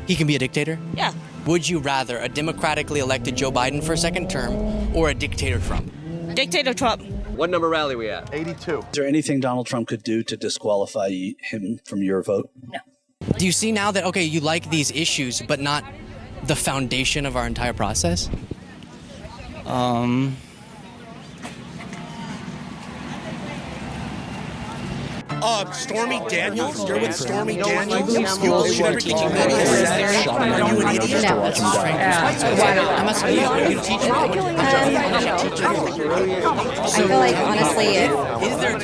He can be a dictator? Yeah. Would you rather a democratically elected Joe Biden for a second term or a dictator Trump? Dictator Trump. What number rally we at? 82. Is there anything Donald Trump could do to disqualify him from your vote? No. Do you see now that, okay, you like these issues, but not the foundation of our entire process? Stormy Daniels? You're with Stormy Daniels? You Schools believe like everything Tom Media Brady says? shot Are you an idiot? to watch him die. I'm asking you to teach me. I feel like, honestly, Is there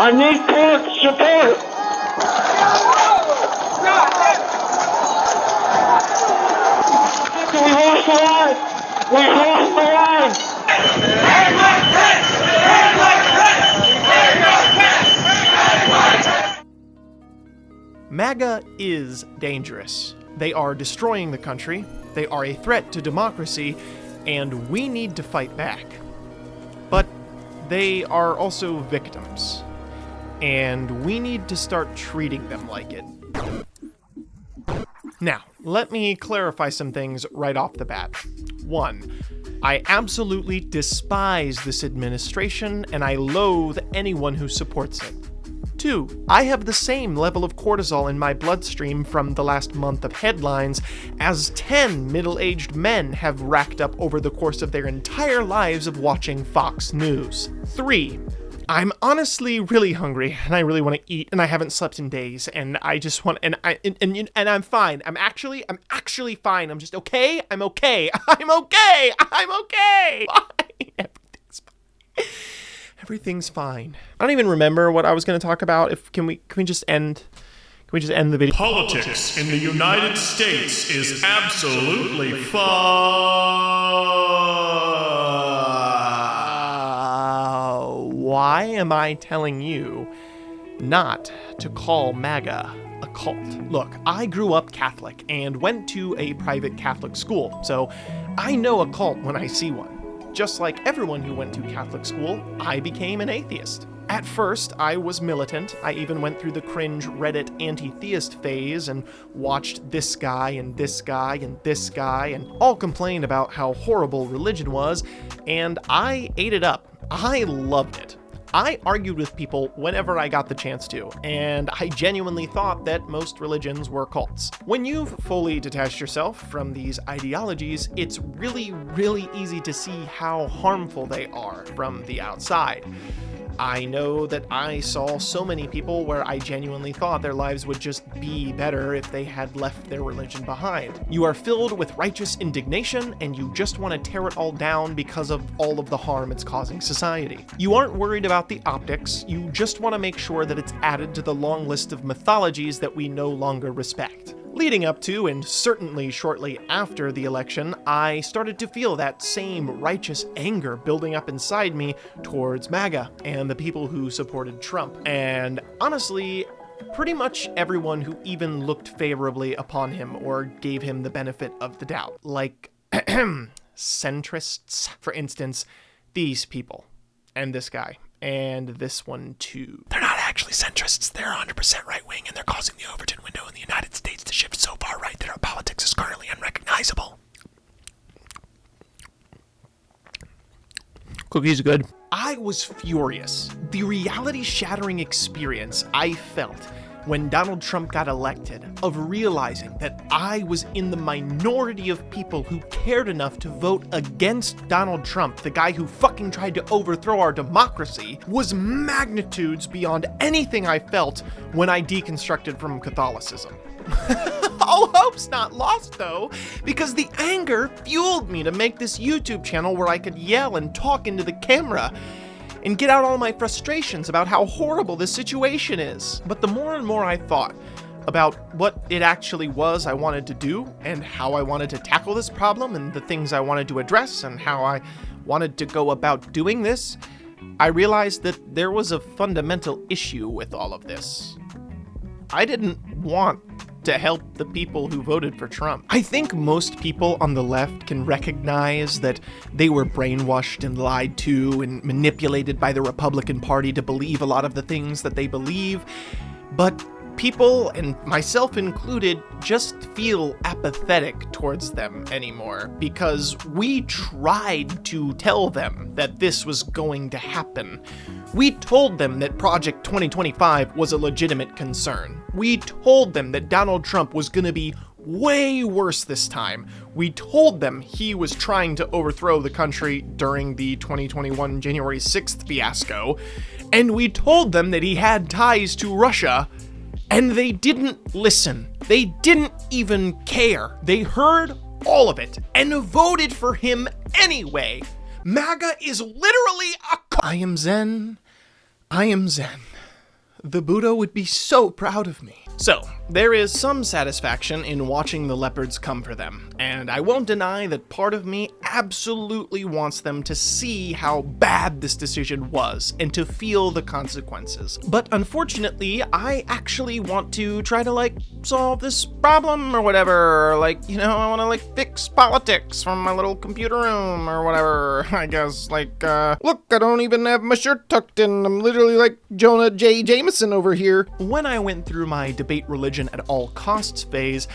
I need parent support. We lost the line. We lost the line. MAGA is dangerous. They are destroying the country, they are a threat to democracy, and we need to fight back. But they are also victims, and we need to start treating them like it. Now, let me clarify some things right off the bat. 1. I absolutely despise this administration, and I loathe anyone who supports it. 2. I have the same level of cortisol in my bloodstream from the last month of headlines as 10 middle-aged men have racked up over the course of their entire lives of watching Fox News. 3. I'm honestly really hungry, and I really want to eat, and I haven't slept in days, and I just want, and I'm fine. I'm actually fine. I'm just okay. I'm okay. I'm okay. I'm okay. Fine. Everything's fine. I don't even remember what I was going to talk about. Can we just end the video? Politics in the United States is absolutely fun. Why am I telling you not to call MAGA a cult? Look, I grew up Catholic and went to a private Catholic school, so I know a cult when I see one. Just like everyone who went to Catholic school, I became an atheist. At first, I was militant. I even went through the cringe Reddit anti-theist phase and watched this guy and this guy and this guy and all complain about how horrible religion was, and I ate it up. I loved it. I argued with people whenever I got the chance to, and I genuinely thought that most religions were cults. When you've fully detached yourself from these ideologies, it's really, really easy to see how harmful they are from the outside. I know that I saw so many people where I genuinely thought their lives would just be better if they had left their religion behind. You are filled with righteous indignation, and you just want to tear it all down because of all of the harm it's causing society. You aren't worried about the optics, you just want to make sure that it's added to the long list of mythologies that we no longer respect. Leading up to, and certainly shortly after the election, I started to feel that same righteous anger building up inside me towards MAGA and the people who supported Trump. And honestly, pretty much everyone who even looked favorably upon him or gave him the benefit of the doubt. Like, centrists, for instance, these people, and this guy. And this one too. They're not actually centrists, they're 100% right-wing, and they're causing the Overton window in the United States to shift so far right that our politics is currently unrecognizable. Cookie's good. I was furious. The reality-shattering experience I felt when Donald Trump got elected, of realizing that I was in the minority of people who cared enough to vote against Donald Trump, the guy who fucking tried to overthrow our democracy, was magnitudes beyond anything I felt when I deconstructed from Catholicism. All hope's not lost, though, because the anger fueled me to make this YouTube channel where I could yell and talk into the camera and get out all my frustrations about how horrible this situation is. But the more and more I thought about what it actually was I wanted to do and how I wanted to tackle this problem and the things I wanted to address and how I wanted to go about doing this, I realized that there was a fundamental issue with all of this. I didn't want to help the people who voted for Trump. I think most people on the left can recognize that they were brainwashed and lied to and manipulated by the Republican Party to believe a lot of the things that they believe, but people, and myself included, just feel apathetic towards them anymore because we tried to tell them that this was going to happen. We told them that Project 2025 was a legitimate concern. We told them that Donald Trump was going to be way worse this time. We told them he was trying to overthrow the country during the 2021 January 6th fiasco, and we told them that he had ties to Russia. And they didn't listen. They didn't even care. They heard all of it and voted for him anyway. MAGA is literally a I am Zen. I am Zen. The Buddha would be so proud of me. So, there is some satisfaction in watching the leopards come for them, and I won't deny that part of me absolutely wants them to see how bad this decision was and to feel the consequences. But unfortunately, I actually want to try to, solve this problem or whatever, I want to, fix politics from my little computer room or whatever, I guess, look, I don't even have my shirt tucked in, I'm literally like Jonah J. Jameson over here. When I went through my debate religion at all costs phase,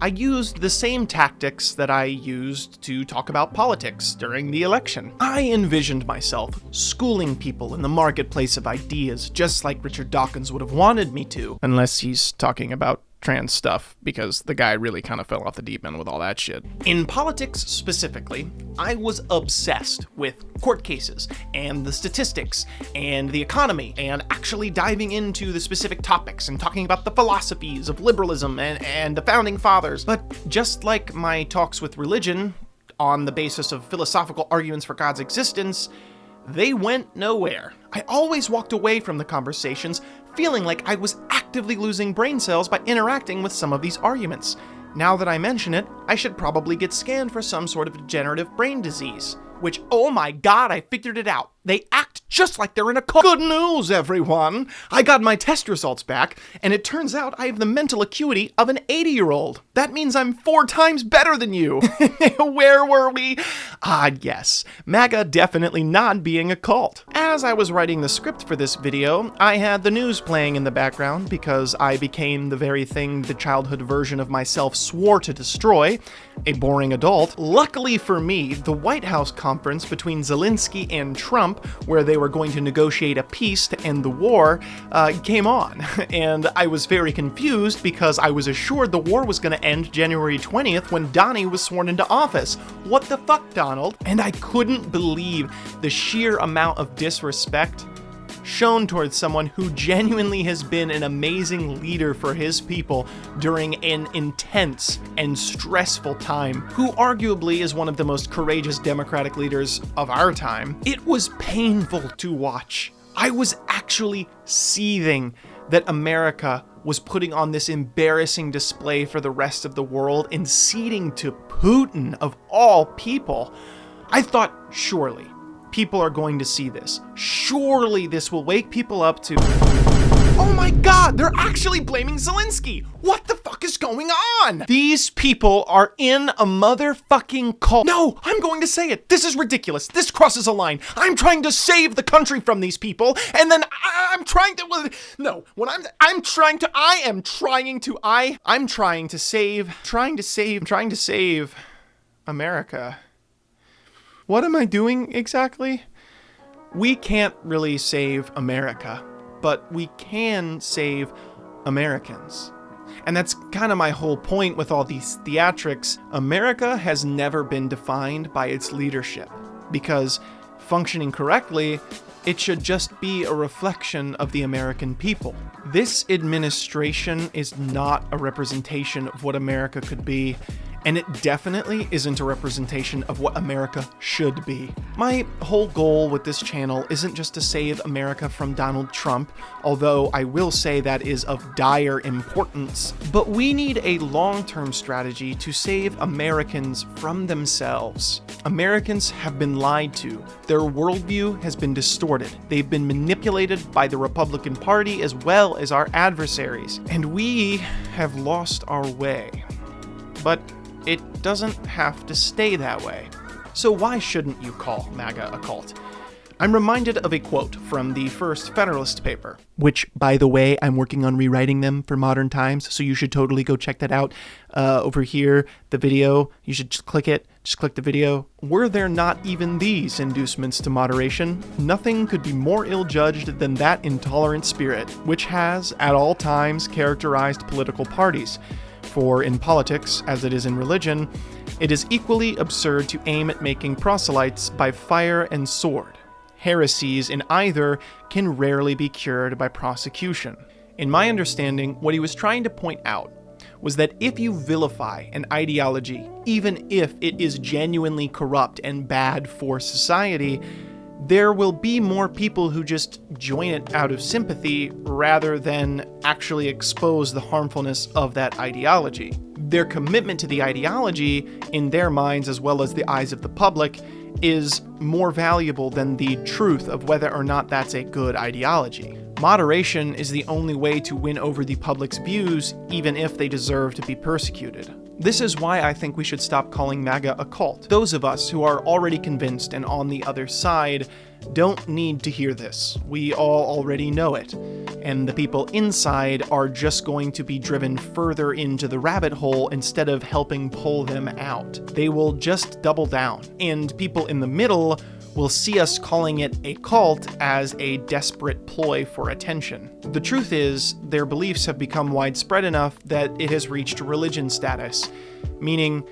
I used the same tactics that I used to talk about politics during the election. I envisioned myself schooling people in the marketplace of ideas, just like Richard Dawkins would have wanted me to. Unless he's talking about trans stuff, because the guy really kind of fell off the deep end with all that shit. In politics specifically, I was obsessed with court cases and the statistics and the economy and actually diving into the specific topics and talking about the philosophies of liberalism and the founding fathers. But just like my talks with religion on the basis of philosophical arguments for God's existence, they went nowhere. I always walked away from the conversations feeling like I was actively losing brain cells by interacting with some of these arguments. Now that I mention it, I should probably get scanned for some sort of degenerative brain disease. Which, oh my god, I figured it out. They act just like they're in a cult. Good news, everyone! I got my test results back, and it turns out I have the mental acuity of an 80-year-old. That means I'm 4 times better than you. Where were we? Yes. MAGA definitely not being a cult. As I was writing the script for this video, I had the news playing in the background because I became the very thing the childhood version of myself swore to destroy, a boring adult. Luckily for me, the White House conference between Zelenskyy and Trump, where they were going to negotiate a peace to end the war, came on. And I was very confused because I was assured the war was going to end January 20th when Donnie was sworn into office. What the fuck, Donald? And I couldn't believe the sheer amount of disrespect shown towards someone who genuinely has been an amazing leader for his people during an intense and stressful time, who arguably is one of the most courageous Democratic leaders of our time. It was painful to watch. I was actually seething that America was putting on this embarrassing display for the rest of the world and ceding to Putin of all people. I thought, surely people are going to see this. Surely this will wake people up to, oh my god, they're actually blaming Zelenskyy. What the fuck is going on? These people are in a motherfucking cult. No, I'm going to say it. This is ridiculous. This crosses a line. I'm trying to save the country from these people, and then I'm trying to, no, when I'm trying to save America. What am I doing exactly? We can't really save America, but we can save Americans. And that's kind of my whole point with all these theatrics. America has never been defined by its leadership, because functioning correctly, it should just be a reflection of the American people. This administration is not a representation of what America could be, And it definitely isn't a representation of what America should be. My whole goal with this channel isn't just to save America from Donald Trump, although I will say that is of dire importance, but we need a long-term strategy to save Americans from themselves. Americans have been lied to. Their worldview has been distorted. They've been manipulated by the Republican Party as well as our adversaries, and we have lost our way. But it doesn't have to stay that way. So why shouldn't you call MAGA a cult? I'm reminded of a quote from the first Federalist paper, which, by the way, I'm working on rewriting them for modern times, so you should totally go check that out. Over here, the video, you should just click it, just click the video. Were there not even these inducements to moderation, nothing could be more ill-judged than that intolerant spirit, which has, at all times, characterized political parties. For in politics, as it is in religion, it is equally absurd to aim at making proselytes by fire and sword. Heresies in either can rarely be cured by prosecution. In my understanding, what he was trying to point out was that if you vilify an ideology, even if it is genuinely corrupt and bad for society, there will be more people who just join it out of sympathy rather than actually expose the harmfulness of that ideology. Their commitment to the ideology, in their minds as well as the eyes of the public, is more valuable than the truth of whether or not that's a good ideology. Moderation is the only way to win over the public's views, even if they deserve to be persecuted. This is why I think we should stop calling MAGA a cult. Those of us who are already convinced and on the other side don't need to hear this. We all already know it. And the people inside are just going to be driven further into the rabbit hole instead of helping pull them out. They will just double down. And people in the middle will see us calling it a cult as a desperate ploy for attention. The truth is, their beliefs have become widespread enough that it has reached religion status, meaning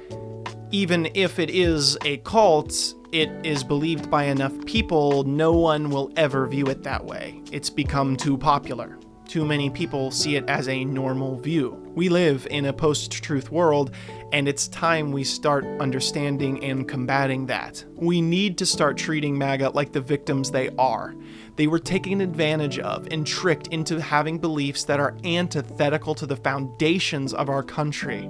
even if it is a cult, it is believed by enough people, no one will ever view it that way. It's become too popular. Too many people see it as a normal view. We live in a post-truth world, and it's time we start understanding and combating that. We need to start treating MAGA like the victims they are. They were taken advantage of and tricked into having beliefs that are antithetical to the foundations of our country.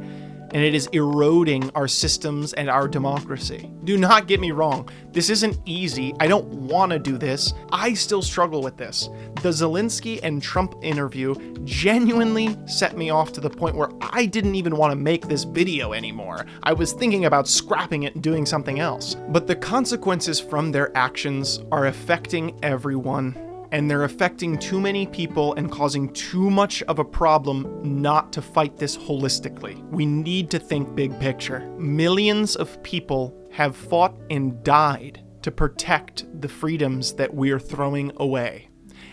And it is eroding our systems and our democracy. Do not get me wrong, this isn't easy. I don't want to do this. I still struggle with this. The Zelenskyy and Trump interview genuinely set me off to the point where I didn't even want to make this video anymore. I was thinking about scrapping it and doing something else. But the consequences from their actions are affecting everyone. And they're affecting too many people and causing too much of a problem not to fight this holistically. We need to think big picture. Millions of people have fought and died to protect the freedoms that we're throwing away.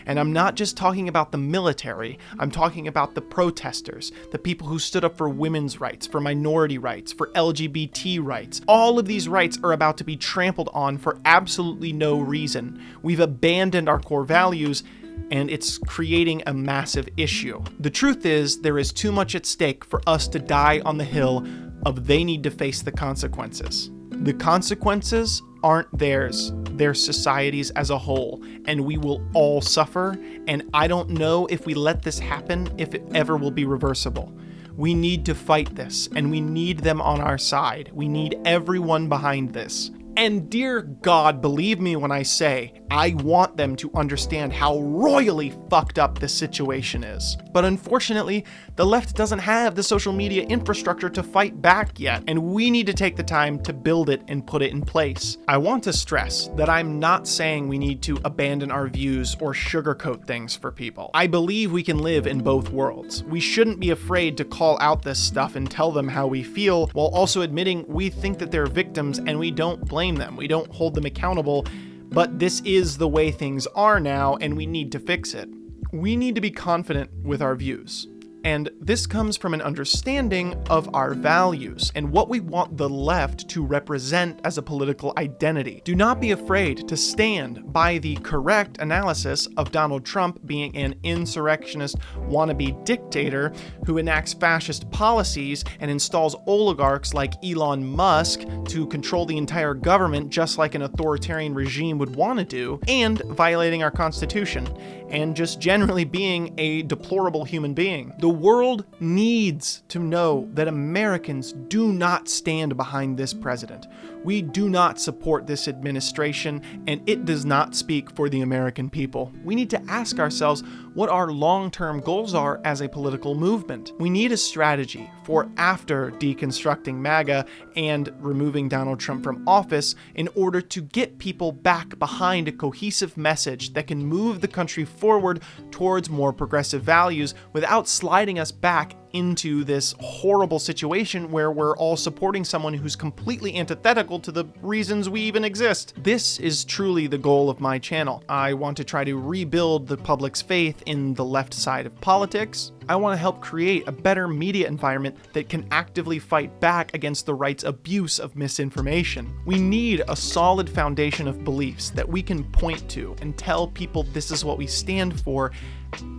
And I'm not just talking about the military, I'm talking about the protesters, the people who stood up for women's rights, for minority rights, for LGBT rights. All of these rights are about to be trampled on for absolutely no reason. We've abandoned our core values, and it's creating a massive issue. The truth is, there is too much at stake for us to die on the hill of they need to face the consequences. The consequences aren't theirs, they're society's as a whole, and we will all suffer, and I don't know if we let this happen, if it ever will be reversible. We need to fight this, and we need them on our side. We need everyone behind this. And dear God, believe me when I say, I want them to understand how royally fucked up this situation is. But unfortunately, the left doesn't have the social media infrastructure to fight back yet, and we need to take the time to build it and put it in place. I want to stress that I'm not saying we need to abandon our views or sugarcoat things for people. I believe we can live in both worlds. We shouldn't be afraid to call out this stuff and tell them how we feel, while also admitting we think that they're victims and we don't blame them. We don't hold them accountable, but this is the way things are now, and we need to fix it. We need to be confident with our views. And this comes from an understanding of our values and what we want the left to represent as a political identity. Do not be afraid to stand by the correct analysis of Donald Trump being an insurrectionist wannabe dictator who enacts fascist policies and installs oligarchs like Elon Musk to control the entire government just like an authoritarian regime would want to do, and violating our Constitution, and just generally being a deplorable human being. The world needs to know that Americans do not stand behind this president. We do not support this administration, and it does not speak for the American people. We need to ask ourselves what our long-term goals are as a political movement. We need a strategy for after deconstructing MAGA and removing Donald Trump from office in order to get people back behind a cohesive message that can move the country forward towards more progressive values without sliding us back into this horrible situation where we're all supporting someone who's completely antithetical to the reasons we even exist. This is truly the goal of my channel. I want to try to rebuild the public's faith in the left side of politics. I want to help create a better media environment that can actively fight back against the right's abuse of misinformation. We need a solid foundation of beliefs that we can point to and tell people this is what we stand for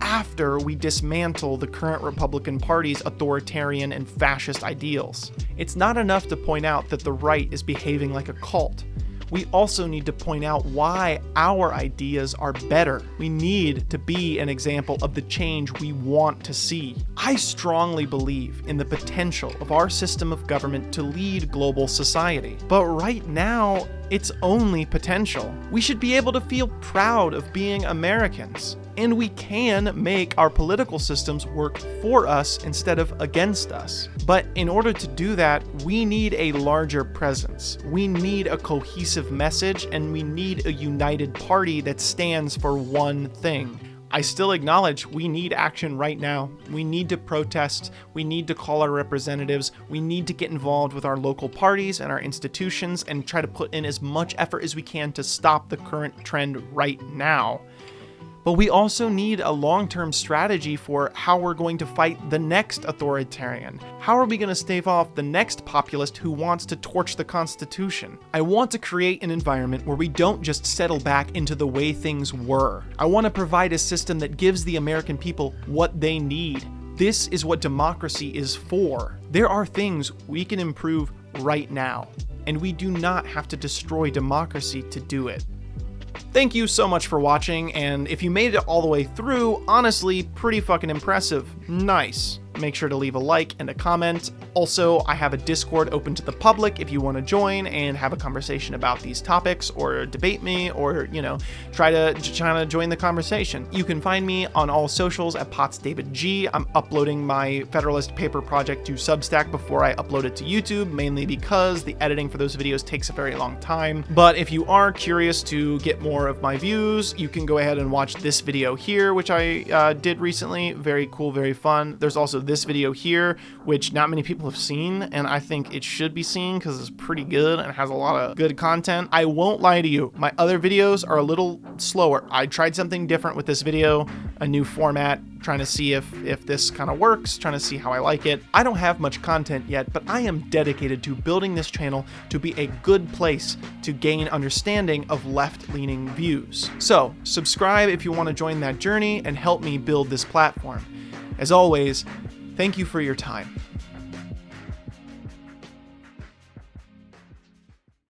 after we dismantle the current Republican Party's authoritarian and fascist ideals. It's not enough to point out that the right is behaving like a cult. We also need to point out why our ideas are better. We need to be an example of the change we want to see. I strongly believe in the potential of our system of government to lead global society. But right now, it's only potential. We should be able to feel proud of being Americans. And we can make our political systems work for us instead of against us. But in order to do that, we need a larger presence. We need a cohesive message, and we need a united party that stands for one thing. I still acknowledge we need action right now. We need to protest. We need to call our representatives. We need to get involved with our local parties and our institutions and try to put in as much effort as we can to stop the current trend right now. But we also need a long-term strategy for how we're going to fight the next authoritarian. How are we going to stave off the next populist who wants to torch the Constitution? I want to create an environment where we don't just settle back into the way things were. I want to provide a system that gives the American people what they need. This is what democracy is for. There are things we can improve right now, and we do not have to destroy democracy to do it. Thank you so much for watching, and if you made it all the way through, honestly, pretty fucking impressive. Nice. Make sure to leave a like and a comment. Also, I have a Discord open to the public if you want to join and have a conversation about these topics, or debate me, or, you know, try to join the conversation. You can find me on all socials at PottsDavidG. I'm uploading my Federalist paper project to Substack before I upload it to YouTube, mainly because the editing for those videos takes a very long time. But if you are curious to get more of my views, you can go ahead and watch this video here, which I did recently. Very cool, very fun. There's also this video here, which not many people have seen, and I think it should be seen because it's pretty good and has a lot of good content. I won't lie to you, my other videos are a little slower. I tried something different with this video, a new format, trying to see if this kind of works, trying to see how I like it. I don't have much content yet, but I am dedicated to building this channel to be a good place to gain understanding of left-leaning views. So subscribe if you want to join that journey and help me build this platform. As always, thank you for your time.